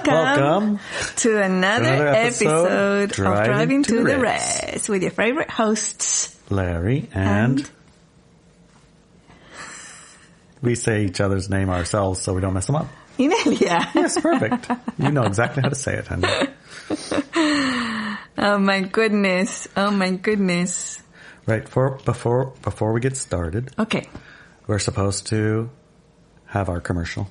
Welcome to another episode of Driving to the Race with your favorite hosts, Larry and... We say each other's name ourselves so we don't mess them up. Inelia. Yes, perfect. You know exactly how to say it, honey. Oh my goodness. Oh my goodness. Right, before we get started. Okay. We're supposed to have our commercial.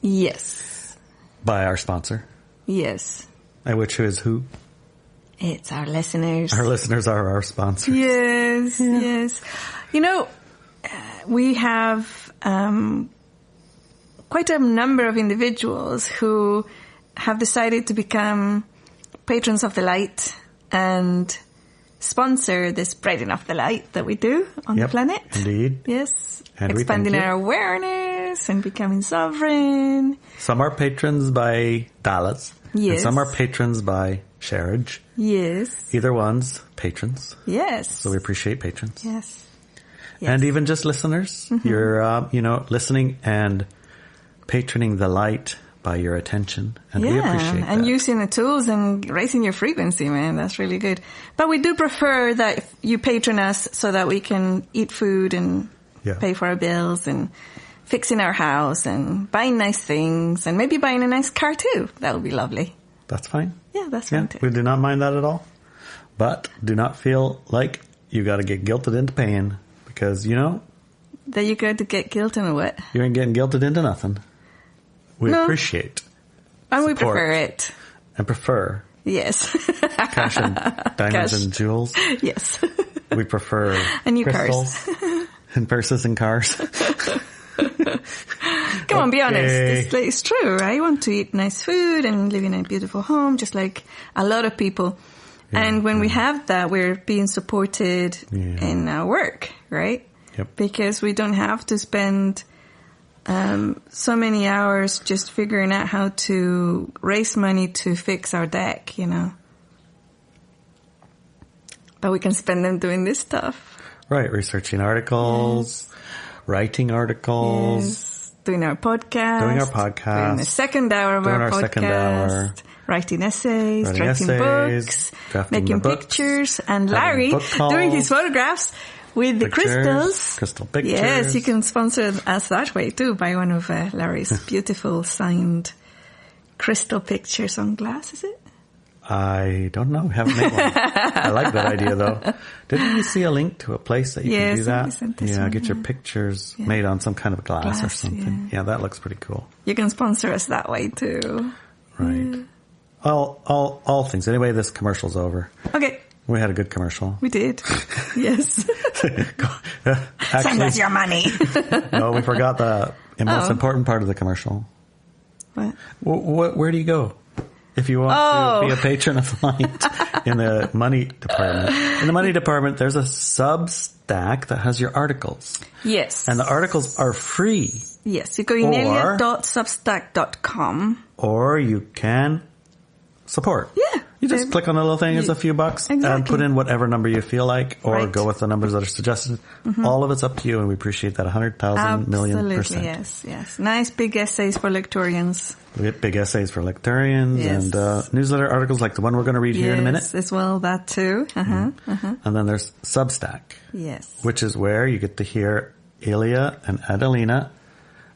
Yes. By our sponsor. Yes. Which is who? It's our listeners. Our listeners are our sponsors. Yes, yeah. Yes. You know, we have quite a number of individuals who have decided to become patrons of the light and sponsor the spreading of the light that we do on the planet. Indeed. Yes. And expanding our awareness and becoming sovereign. Some are patrons by dollars. Yes. And some are patrons by shareage. Yes. Either one's patrons. Yes. So we appreciate patrons. Yes. And even just listeners. Mm-hmm. You're, listening and patroning the light by your attention. And we appreciate that. And using the tools and raising your frequency, man. That's really good. But we do prefer that you patron us so that we can eat food and pay for our bills and fixing our house and buying nice things and maybe buying a nice car too. That would be lovely. That's fine. Yeah, that's fine too. We do not mind that at all. But do not feel like you got to get guilted into paying because, that you got to get guilted into what? You ain't getting guilted into nothing. We appreciate and we prefer it. And prefer. Yes. Cash and diamonds and jewels. Yes. We prefer and new crystals cars. And purses and cars. Come on, be honest. It's true, right? You want to eat nice food and live in a beautiful home, just like a lot of people. Yeah, and when we have that, we're being supported in our work, right? Yep. Because we don't have to spend so many hours just figuring out how to raise money to fix our deck, But we can spend them doing this stuff. Right, researching articles, writing articles. Doing our podcast. Doing the second hour of our podcast. Writing essays, writing books, making pictures. And Larry doing his photographs with the crystals. Crystal pictures. Yes, you can sponsor us that way too by one of Larry's beautiful signed crystal pictures on glass, is it? I don't know. We haven't made one. I like that idea though. Didn't you see a link to a place that you can do that? Get your pictures made on some kind of glass or something. Yeah, that looks pretty cool. You can sponsor us that way too. Right. Yeah. All things. Anyway, this commercial's over. Okay. We had a good commercial. We did. Yes. Actually, send us your money. No, we forgot the most important part of the commercial. What? Where do you go? If you want to be a patron of light in the money department. In the money department, there's a Substack that has your articles. Yes. And the articles are free. Yes. You go inelia.substack.com. Or you can support. Yeah. You just click on the little thing, it's a few bucks, and put in whatever number you feel like, or go with the numbers that are suggested. Mm-hmm. All of it's up to you, and we appreciate that 100,000 million %. Absolutely, yes. Nice big essays for lectorians. We get big essays for lectorians and newsletter articles like the one we're going to read here in a minute. Yes, as well, that too. And then there's Substack. Yes. Which is where you get to hear Ilia and Adelina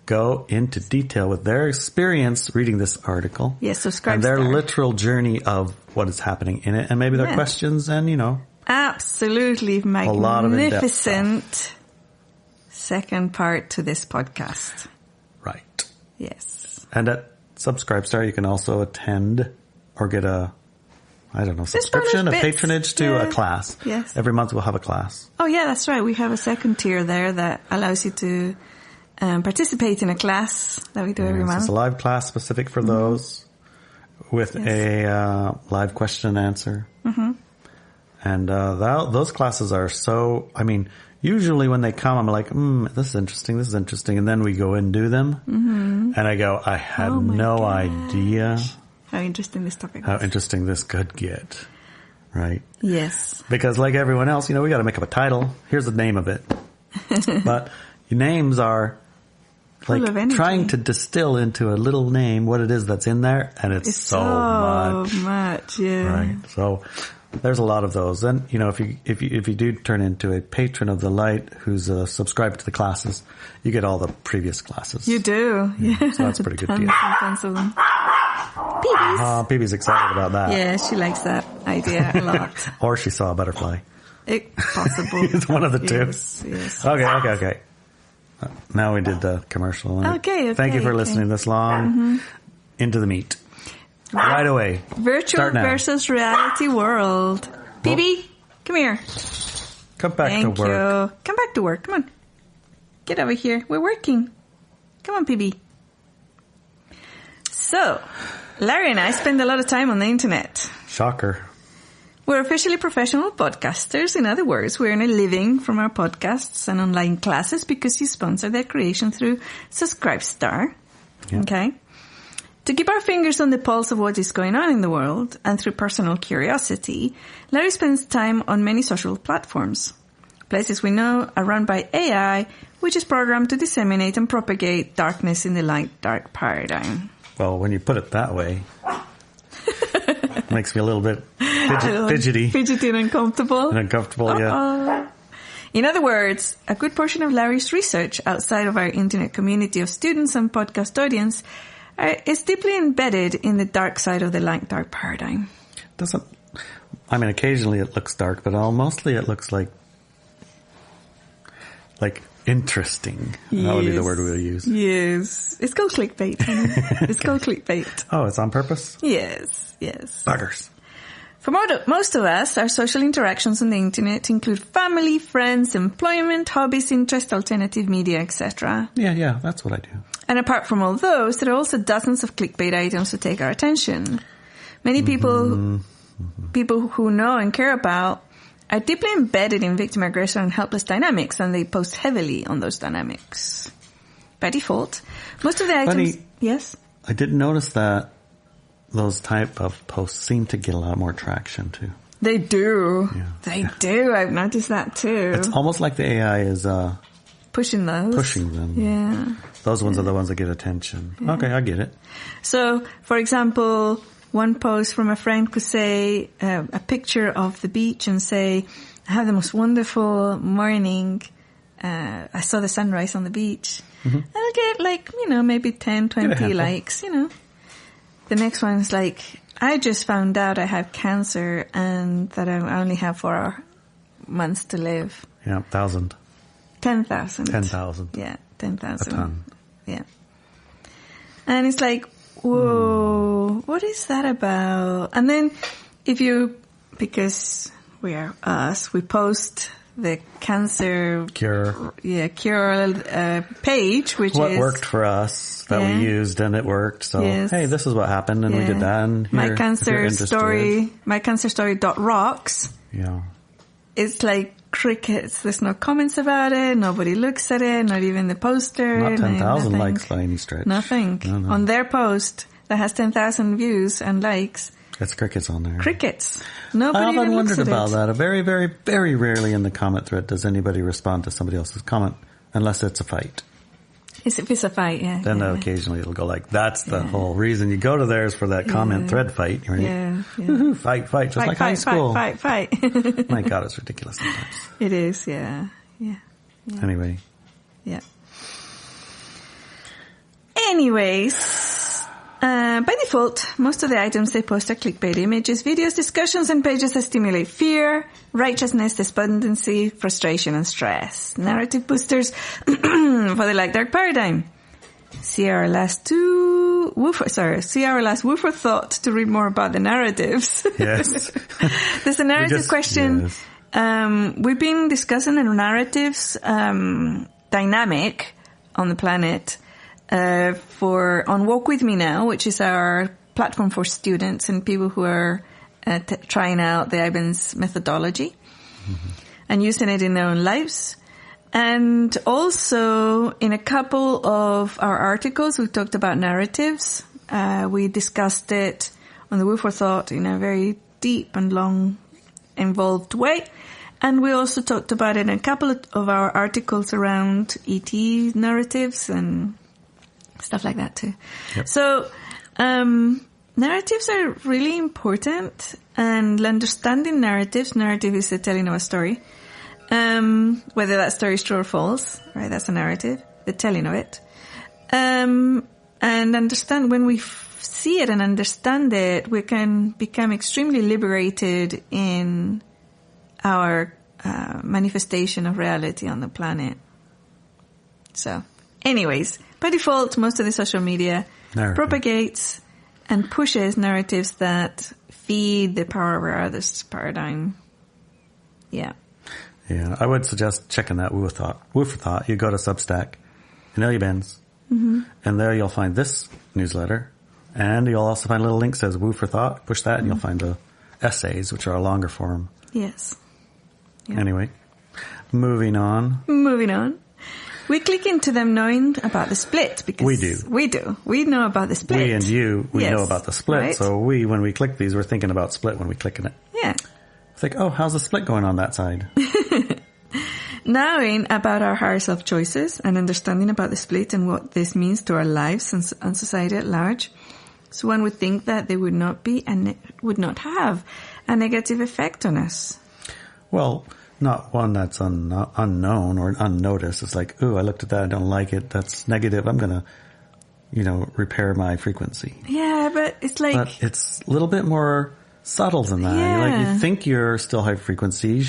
go into detail with their experience reading this article. Yes, subscribe. And their literal journey of what is happening in it. And maybe their questions and, Absolutely magnificent a lot of in-depth second part to this podcast. Right. Yes. And at Subscribestar, you can also attend or get a subscription, a patronage to a class. Yes. Every month we'll have a class. Oh, yeah, that's right. We have a second tier there that allows you to participate in a class that we do every month. It's a live class specific for those with a live question and answer. Mm-hmm. And those classes are usually when they come, I'm like, this is interesting. And then we go and do them. Mm-hmm. And I go, I had no idea how interesting this topic is. How interesting this could get. Right? Yes. Because like everyone else, we got to make up a title. Here's the name of it. But your names are Full of energy. Trying to distill into a little name what it is that's in there, and it's so much, yeah. Right. So there's a lot of those. And, you know, if you do turn into a patron of the light who's subscribed to the classes, you get all the previous classes. You do, yeah. So that's a pretty good deal. Tons of them. Peebee's. Peebee's excited about that. Yeah, she likes that idea a lot. Or she saw a butterfly. Possible. It's one of the two. Yes. Okay. Now we did the commercial. Okay. Thank you for listening this long. Mm-hmm. Into the meat. Right away. Virtual versus reality world. Peebee, come here. Come back to work. You. Come back to work. Come on. Get over here. We're working. Come on, Peebee. So, Larry and I spend a lot of time on the internet. Shocker. We're officially professional podcasters. In other words, we earn a living from our podcasts and online classes because you sponsor their creation through Subscribestar. Yeah. Okay? To keep our fingers on the pulse of what is going on in the world and through personal curiosity, Larry spends time on many social platforms. Places we know are run by AI, which is programmed to disseminate and propagate darkness in the light-dark paradigm. Well, when you put it that way, makes me a little bit fidgety. Fidgety and uncomfortable. Yeah. In other words, a good portion of Larry's research outside of our internet community of students and podcast audience is deeply embedded in the dark side of the light-dark paradigm. Occasionally it looks dark, but mostly it looks like interesting. Yes. That would be the word we'll use. Yes. It's called clickbait. It's called clickbait. Oh, it's on purpose? Yes. Buggers. For most of us, our social interactions on the internet include family, friends, employment, hobbies, interests, alternative media, etc. Yeah, that's what I do. And apart from all those, there are also dozens of clickbait items to take our attention. Many people who know and care about are deeply embedded in victim, aggressor, and helpless dynamics, and they post heavily on those dynamics. By default, most of the items... Yes? I didn't notice that those type of posts seem to get a lot more traction, too. They do. Yeah. They do. I've noticed that, too. It's almost like the AI is... pushing those. Pushing them. Yeah. Those ones are the ones that get attention. Yeah. Okay, I get it. So, for example... One post from a friend could say a picture of the beach and say, I had the most wonderful morning. I saw the sunrise on the beach. Mm-hmm. And I'll get maybe 10, 20 likes, The next one is I just found out I have cancer and that I only have 4 months to live. Yeah, 1,000. 10,000. 10,000. Yeah, 10,000. A ton. Yeah. And it's whoa, what is that about? And then because we are us, we post the cancer cure page, which what worked for us that we used and it worked. So, hey, this is what happened and we did that. And here, my cancer story.rocks. Yeah. It's like crickets. There's no comments about it. Nobody looks at it. Not even the poster. Not 10,000 likes by any stretch. Nothing. No. On their post that has 10,000 views and likes. It's crickets on there. Crickets. Nobody I've even looks at it. wondered about that. Very, very, very rarely in the comment thread does anybody respond to somebody else's comment unless it's a fight. If it's a fight, yeah. Then occasionally it'll go that's the whole reason you go to theirs for that comment thread fight. Right? Yeah. Woohoo, fight, just like high school. Fight. My God, it's ridiculous sometimes. It is, yeah. Anyway. Yeah. Anyways, by default, most of the items they post are clickbait images, videos, discussions, and pages that stimulate fear, righteousness, despondency, frustration, and stress. Narrative boosters for the light-dark paradigm. See our last woofer thought to read more about the narratives. Yes. There's a narrative question. Yes. We've been discussing the narratives dynamic on the planet on Walk With Me Now, which is our platform for students and people who are trying out the Ibanez methodology and using it in their own lives. And also in a couple of our articles, we talked about narratives. We discussed it on the Woofer Thought in a very deep and long, involved way. And we also talked about it in a couple of our articles around ET narratives and Stuff like that too. Yep. So, narratives are really important, and understanding narrative is the telling of a story. Whether that story is true or false, right? That's a narrative, the telling of it. And understand, when we see it and understand it, we can become extremely liberated in our manifestation of reality on the planet. So, anyways, by default, most of the social media propagates and pushes narratives that feed the power over others paradigm. Yeah. Yeah, I would suggest checking that Woo for Thought. You go to Substack, Inelia Benz, and there you'll find this newsletter, and you'll also find a little link that says Woo for Thought. Push that, and you'll find the essays, which are a longer form. Yes. Yeah. Anyway, moving on. We click into them knowing about the split, because we do. We know about the split. We and you, we yes. know about the split. Right? So when we click these, we're thinking about split when we click in it. Yeah. It's like, oh, how's the split going on that side? Knowing about our higher self choices and understanding about the split and what this means to our lives and society at large. So one would think that they would not have a negative effect on us. Well, not one that's unknown or unnoticed. It's like, ooh, I looked at that, I don't like it, that's negative, I'm going to, repair my frequency. Yeah, but it's like... But it's a little bit more subtle than that. Yeah. Like, you think you're still high frequency,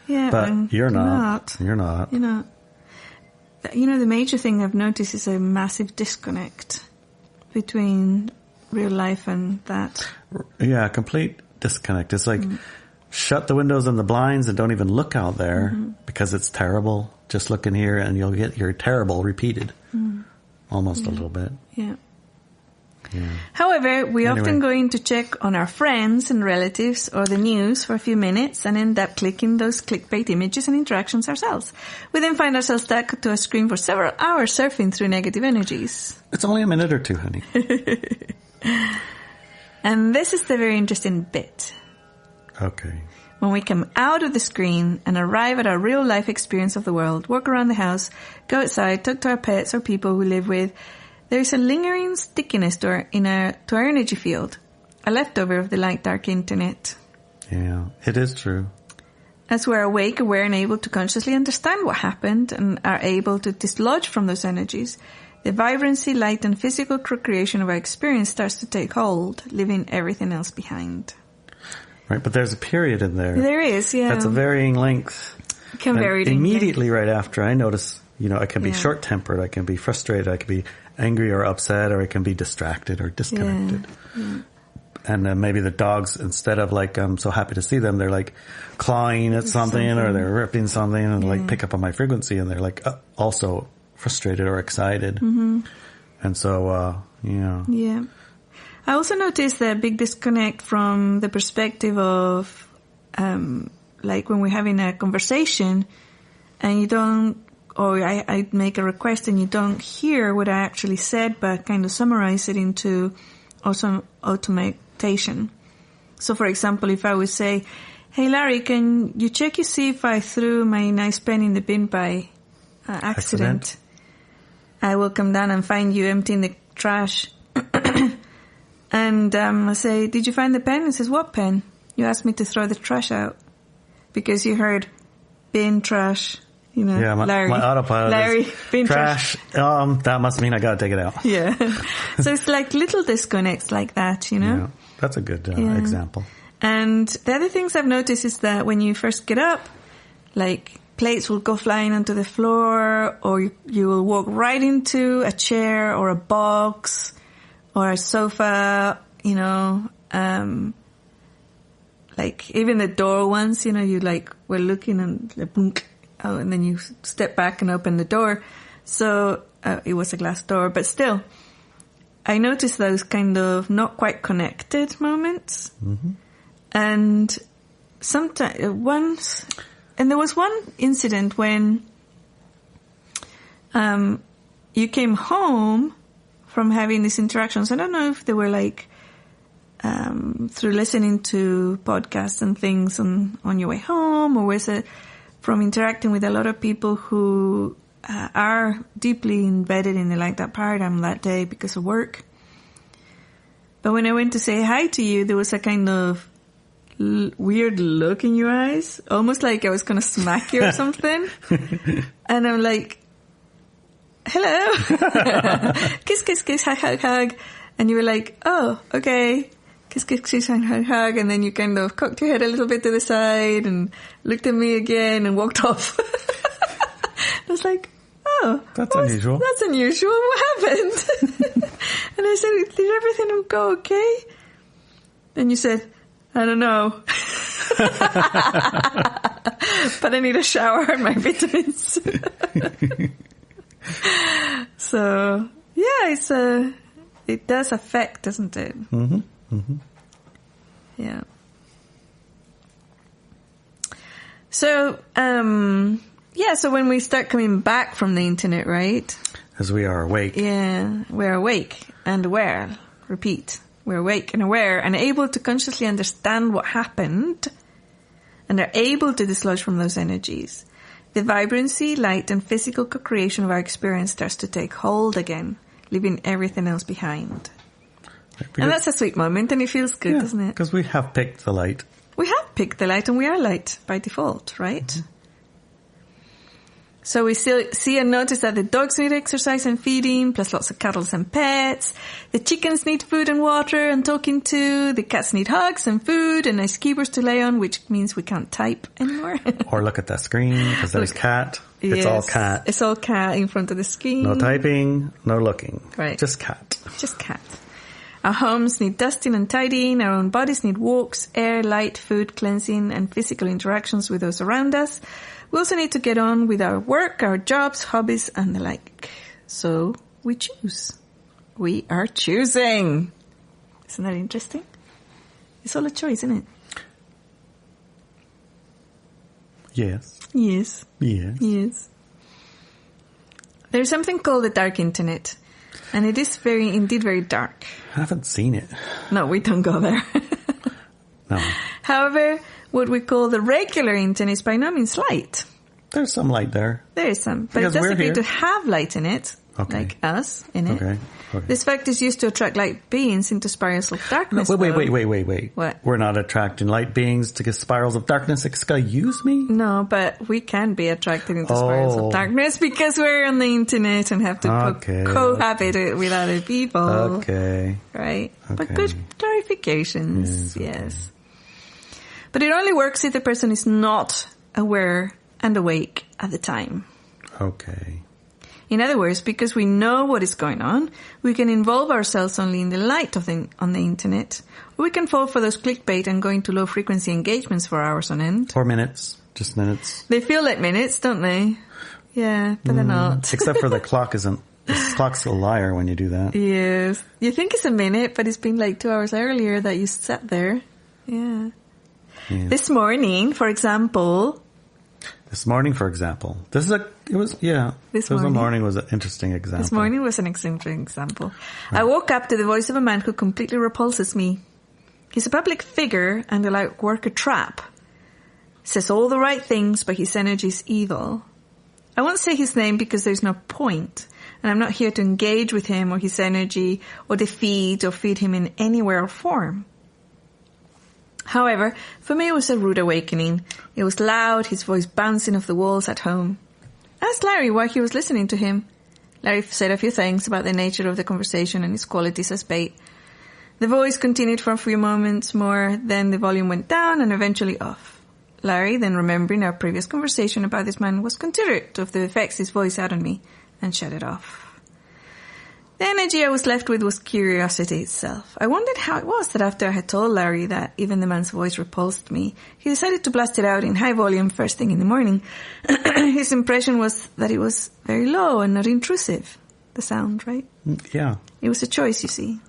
but you're not. You're not. The major thing I've noticed is a massive disconnect between real life and that. Yeah, complete disconnect. It's like... Shut the windows and the blinds and don't even look out there because it's terrible. Just look in here and you'll get your terrible repeated. Almost a little bit. Yeah. However, we often go in to check on our friends and relatives or the news for a few minutes and end up clicking those clickbait images and interactions ourselves. We then find ourselves stuck to a screen for several hours surfing through negative energies. It's only a minute or two, honey. And this is the very interesting bit. Okay. When we come out of the screen and arrive at our real life experience of the world, walk around the house, go outside, talk to our pets or people we live with, there is a lingering stickiness to our energy field, a leftover of the light-dark internet. Yeah, it is true. As we're awake, aware, and able to consciously understand what happened and are able to dislodge from those energies, the vibrancy, light, and physical co-creation of our experience starts to take hold, leaving everything else behind. Right, but there's a period in there. There is, yeah. That's a varying length. Can vary. Immediately right after, I notice, I can be short-tempered, I can be frustrated, I can be angry or upset, or I can be distracted or disconnected. Yeah. And then maybe the dogs, instead of like, I'm so happy to see them, they're like clawing at something or they're ripping something and like pick up on my frequency and they're like also frustrated or excited. Mm-hmm. And so, Yeah. I also noticed that big disconnect from the perspective of, like when we're having a conversation and you don't, or I make a request and you don't hear what I actually said, but kind of summarize it into also automation. So for example, if I would say, hey Larry, can you check to see if I threw my nice pen in the bin by accident? I will come down and find you emptying the trash. And I say, did you find the pen? He says, what pen? You asked me to throw the trash out because you heard bin, trash, Yeah, Larry. My autopilot Larry, is bin, trash. That must mean I gotta take it out. Yeah. So it's like little disconnects like that, Yeah, that's a good example. And the other things I've noticed is that when you first get up, like plates will go flying onto the floor, or you will walk right into a chair or a box or a sofa, like even the door once, you like were looking and boom, and then you step back and open the door. So it was a glass door, but still, I noticed those kind of not quite connected moments. Mm-hmm. And sometimes there was one incident when you came home from having these interactions. I don't know if they were like through listening to podcasts and things on your way home, or was it from interacting with a lot of people who are deeply embedded in like that paradigm that day because of work. But when I went to say hi to you, there was a kind of weird look in your eyes, almost like I was going to smack you or something. And I'm like, hello. Kiss, kiss, kiss, hug, hug, hug. And you were like, oh, okay. Kiss, kiss, kiss, hug, hug, hug. And then you kind of cocked your head a little bit to the side and looked at me again and walked off. I was like, oh. That's unusual. That's unusual. What happened? And I said, did everything go okay? And you said, I don't know. But I need a shower and my vitamins. So, yeah, it does affect, doesn't it? Mm-hmm. Mm-hmm. Yeah. So, so when we start coming back from the internet, right? As we are awake. Yeah, we're awake and aware. Repeat. We're awake and aware and able to consciously understand what happened and are able to dislodge from those energies. The vibrancy, light, and physical co-creation of our experience starts to take hold again, leaving everything else behind. And that's a sweet moment, and it feels good, doesn't it? Because we have picked the light. We have picked the light, and we are light by default, right? Mm-hmm. So we see and notice that the dogs need exercise and feeding, plus lots of cattle and pets. The chickens need food and water and talking to. The cats need hugs and food and nice keyboards to lay on, which means we can't type anymore. Or look at the screen, because there's cat. Yes, it's all cat. It's all cat in front of the screen. No typing, no looking. Right. Just cat. Just cat. Our homes need dusting and tidying. Our own bodies need walks, air, light, food, cleansing, and physical interactions with those around us. We also need to get on with our work, our jobs, hobbies, and the like. So we choose. We are choosing. Isn't that interesting? It's all a choice, isn't it? Yes. Yes. Yes. Yes. There's something called the dark internet. And it is indeed very dark. I haven't seen it. No, we don't go there. No. However, what we call the regular internet is by no means light. There's some light there. There is some. But because it doesn't need to have light in it, like us in it. Okay. This fact is used to attract light beings into spirals of darkness. No, wait. What? We're not attracting light beings to spirals of darkness. Excuse me? No, but we can be attracted into spirals of darkness because we're on the internet and have to cohabit with other people. Okay. Right? Okay. But good clarifications, yes. But it only works if the person is not aware and awake at the time. Okay. In other words, because we know what is going on, we can involve ourselves only in the light on the internet, or we can fall for those clickbait and go into low frequency engagements for hours on end. Or minutes. Just minutes. They feel like minutes, don't they? Yeah, but they're not. Except for the clock isn't. The clock's a liar when you do that. Yes. You think it's a minute, but it's been like 2 hours earlier that you sat there. Yeah. This morning, for example. This morning was an interesting example. This morning was an interesting example. Right. I woke up to the voice of a man who completely repulses me. He's a public figure and a light worker trap. Says all the right things, but his energy is evil. I won't say his name because there's no point, and I'm not here to engage with him or his energy or defeat or feed him in any way or form. However, for me it was a rude awakening. It was loud, his voice bouncing off the walls at home. I asked Larry why he was listening to him. Larry said a few things about the nature of the conversation and his qualities as bait. The voice continued for a few moments more, then the volume went down and eventually off. Larry, then remembering our previous conversation about this man, was considerate of the effects his voice had on me and shut it off. The energy I was left with was curiosity itself. I wondered how it was that after I had told Larry that even the man's voice repulsed me, he decided to blast it out in high volume first thing in the morning. His impression was that it was very low and not intrusive. The sound, right? Yeah. It was a choice, you see.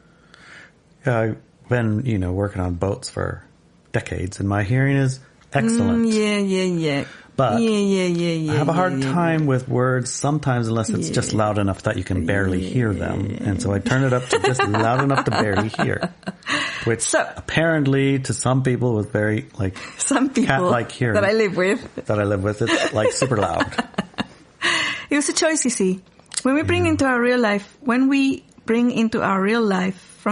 Yeah, I've been, working on boats for decades, and my hearing is excellent. Yeah. But I have a hard time with words sometimes unless it's just loud enough that you can barely hear them. And so I turn it up to just loud enough to barely hear. Which apparently to some people was very cat-like hearing. That I live with. It's like super loud. It was a choice, you see. When we bring into our real life, from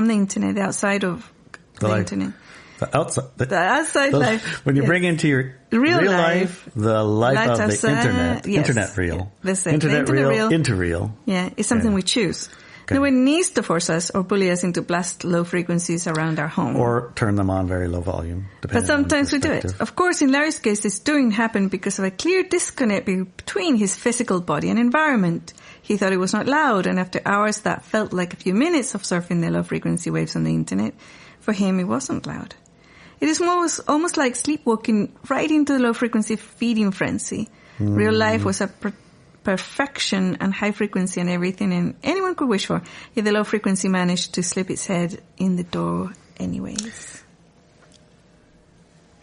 the internet, the outside of the internet. The outside life. When you bring into your real life, the life of the internet. Yes. Internet real. That's it. Internet real, into real. Yeah, it's something we choose. Okay. No one needs to force us or bully us into blast low frequencies around our home. Or turn them on very low volume. But sometimes we do it. Of course, in Larry's case, this doing happened because of a clear disconnect between his physical body and environment. He thought it was not loud, and after hours that felt like a few minutes of surfing the low frequency waves on the internet, for him it wasn't loud. It is almost like sleepwalking right into the low frequency feeding frenzy. Real life was a perfection and high frequency and everything and anyone could wish for. Yet the low frequency managed to slip its head in the door anyways.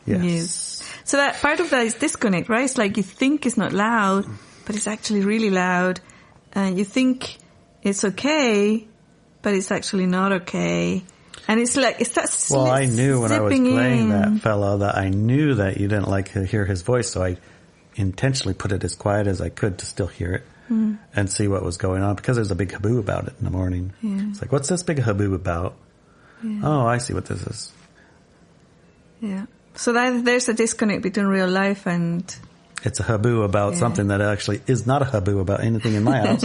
Yes. So that part of that is disconnect, right? It's like you think it's not loud, but it's actually really loud. And you think it's okay, but it's actually not okay. And it's like, it's that Well, I knew when I was playing that fellow that I knew that you didn't like to hear his voice, so I intentionally put it as quiet as I could to still hear it and see what was going on, because there's a big haboo about it in the morning. Yeah. It's like, what's this big haboo about? Yeah. Oh, I see what this is. Yeah. So there's a disconnect between real life and... It's a haboo about something that actually is not a haboo about anything in my house.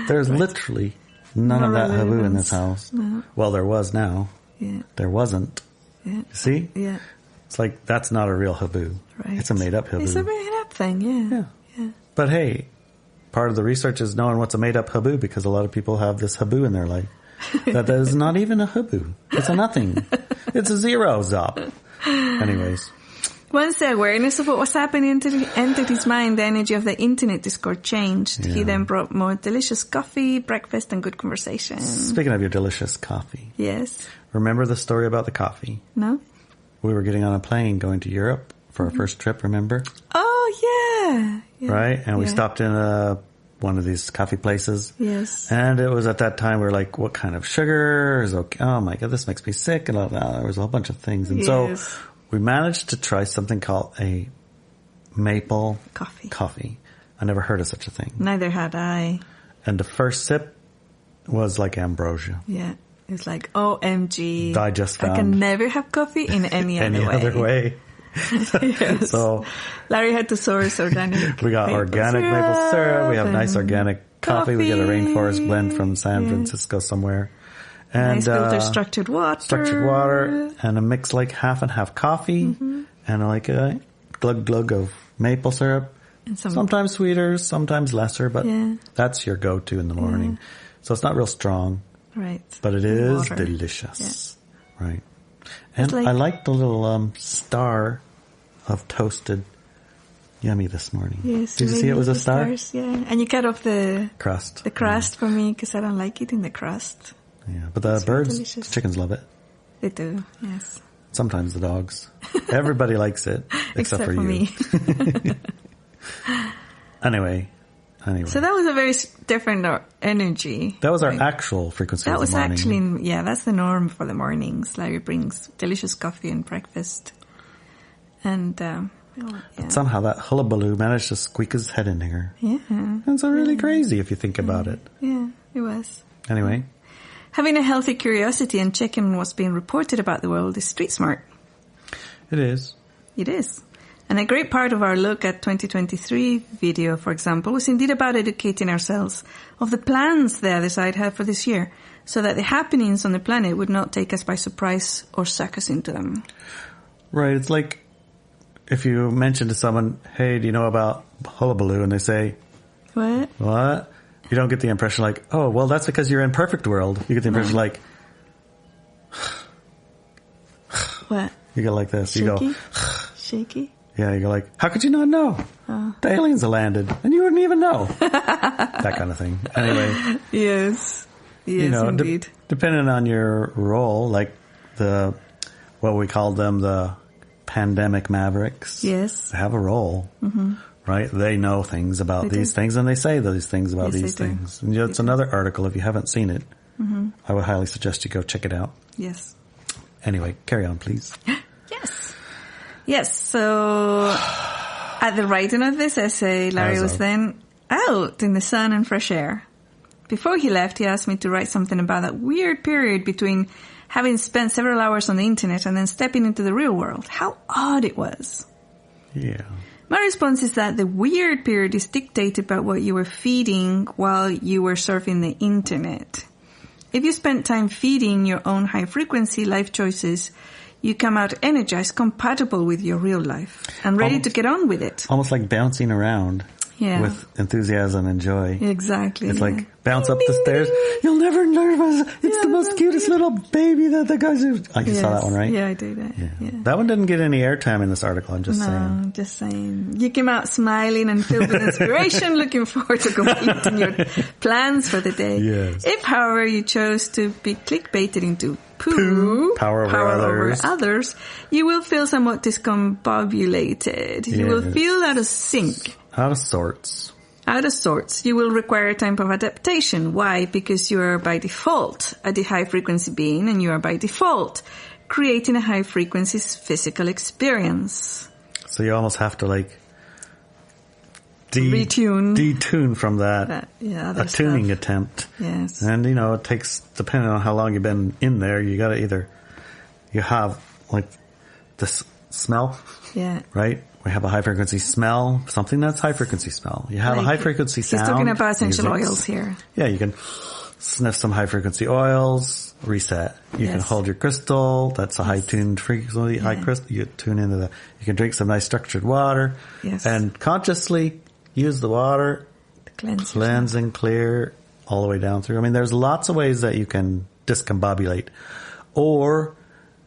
There's literally... None of that haboo in this house. No. Well, there was now. Yeah. There wasn't. Yeah. You see? Yeah. It's like, that's not a real haboo. Right. It's a made-up haboo. It's a made-up thing, yeah. But hey, part of the research is knowing what's a made-up haboo, because a lot of people have this haboo in their life. that is not even a haboo. It's a nothing. It's a zero zop. Anyways. Once the awareness of what was happening entered his mind, the energy of the internet Discord changed. Yeah. He then brought more delicious coffee, breakfast, and good conversation. Speaking of your delicious coffee. Yes. Remember the story about the coffee? No. We were getting on a plane going to Europe for our first trip, remember? Oh, yeah. Right? And we stopped in one of these coffee places. Yes. And it was at that time we were like, what kind of sugar is okay? Oh my God, this makes me sick. And there was a whole bunch of things. And so we managed to try something called a maple coffee. I never heard of such a thing. Neither had I. And the first sip was like ambrosia. Yeah. It was like, OMG. I just found. I can never have coffee in any other way. Yes. So Larry had to source organic. We got organic maple syrup. We have nice organic coffee. We get a rainforest blend from San Francisco somewhere. And nice filter structured water. And a mix like half and half coffee. Mm-hmm. And like a glug of maple syrup. And sometimes sweeter, sometimes lesser, but that's your go-to in the morning. Yeah. So it's not real strong. Right. But it is delicious. Yeah. Right. And I like the little star of toasted yummy this morning. Yes. Did you see it was a star? Stars, yeah. And you cut off the crust. The crust for me, because I don't like it in the crust. Yeah, but the birds, the chickens love it. They do, yes. Sometimes the dogs. Everybody likes it, except for you. Me. Anyway. So that was a very different energy. That was our actual frequency of the morning. That was actually, that's the norm for the mornings. Larry brings delicious coffee and breakfast. And, But somehow that hullabaloo managed to squeak his head in here. Yeah. It's really crazy if you think about it. Yeah, it was. Anyway. Having a healthy curiosity and checking on what's being reported about the world is street smart. It is. It is. And a great part of our look at 2023 video, for example, was indeed about educating ourselves of the plans the other side had for this year, so that the happenings on the planet would not take us by surprise or suck us into them. Right. It's like if you mention to someone, hey, do you know about hullabaloo? And they say, What? You don't get the impression like, oh, well, that's because you're in perfect world. You get the impression like, what? You go like this. Shaky? You go, shaky? Yeah, you go like, how could you not know? The aliens have landed and you wouldn't even know. That kind of thing. Anyway. Yes. Yes, indeed. Depending on your role, like what we call them, the pandemic mavericks. Yes. They have a role. Mm-hmm. Right? They know things about these things and they say these things about these things. And it's another article. If you haven't seen it, I would highly suggest you go check it out. Yes. Anyway, carry on, please. Yes. So at the writing of this essay, Larry was then out in the sun and fresh air. Before he left, he asked me to write something about that weird period between having spent several hours on the internet and then stepping into the real world. How odd it was. Yeah. My response is that the weird period is dictated by what you were feeding while you were surfing the internet. If you spent time feeding your own high-frequency life choices, you come out energized, compatible with your real life, and ready to get on with it. Almost like bouncing around with enthusiasm and joy. Exactly. It's like, bounce up the stairs. You'll never nervous. It's the most cutest little baby that the guys are... Oh, you saw that one, right? Yeah, I did. Yeah. That one didn't get any airtime in this article, I'm just saying. No, just saying. You came out smiling and filled with inspiration, looking forward to completing your plans for the day. Yes. If, however, you chose to be clickbaited into poo, power over others, you will feel somewhat discombobulated. You will feel out of sync. Out of sorts. Out of sorts. You will require a time of adaptation. Why? Because you are by default a high-frequency being, and you are by default creating a high-frequency physical experience. So you almost have to, like, detune from that a tuning attempt. Yes. And, you know, it takes, depending on how long you've been in there, you got to either, you have, like, this smell. Yeah. Right? We have a high-frequency smell, something that's high-frequency smell. You have a high-frequency sound. He's talking about essential oils here. Yeah, you can sniff some high-frequency oils, reset. You can hold your crystal, that's a high-tuned frequency, high crystal, you tune into that. You can drink some nice structured water, and consciously use the water, cleanse and clear all the way down through. I mean, there's lots of ways that you can discombobulate. Or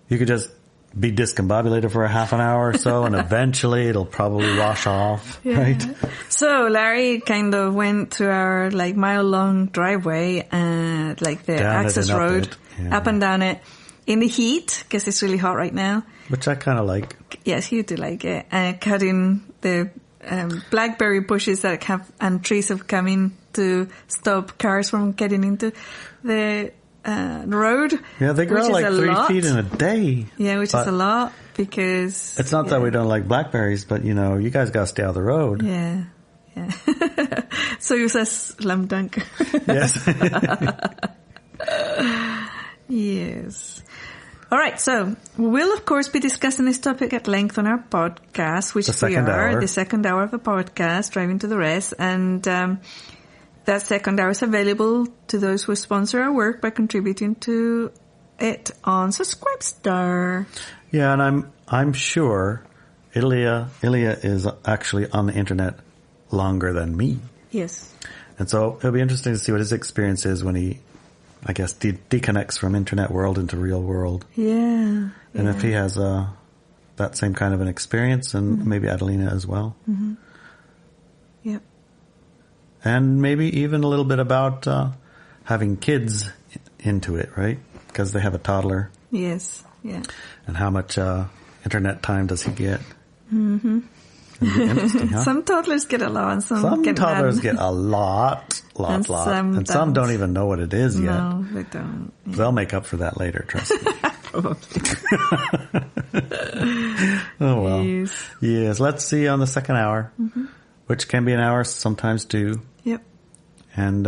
you could just be discombobulated for a half an hour or so, and eventually it'll probably wash off, right? So Larry kind of went through our like mile-long driveway, like the access road, up and down it, in the heat, because it's really hot right now. Which I kind of like. Yes, you do like it. Cutting the blackberry bushes that have, and trees have come in to stop cars from getting into the road. Yeah, they grow like 3 feet in a day. Yeah, which is a lot, because... It's not that we don't like blackberries, but, you know, you guys got to stay off the road. Yeah. So you say slam dunk. Yes. Yes. All right, so we'll, of course, be discussing this topic at length on our podcast, which we are, the second hour of the podcast, Driving to the Rest, and... that second hour is available to those who sponsor our work by contributing to it on Subscribestar. Yeah, and I'm sure Inelia is actually on the internet longer than me. Yes. And so it'll be interesting to see what his experience is when he, I guess, deconnects from internet world into real world. Yeah. And if he has that same kind of an experience, and maybe Adelina as well. Mm-hmm. Yep. And maybe even a little bit about having kids into it, right? Because they have a toddler. Yes, yeah. And how much internet time does he get? Mm-hmm. Interesting, huh? Some toddlers get a lot, and some get toddlers get a lot. And some don't even know what it is yet. No, they don't. Yeah. They'll make up for that later, trust me. Probably. Oh, well. Yes, let's see on the second hour, which can be an hour sometimes too. Yep. And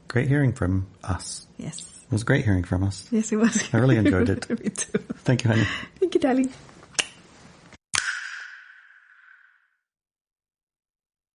great hearing from us. Yes. It was great hearing from us. Yes, it was. I really enjoyed it. Me too. Thank you, honey. Thank you, darling.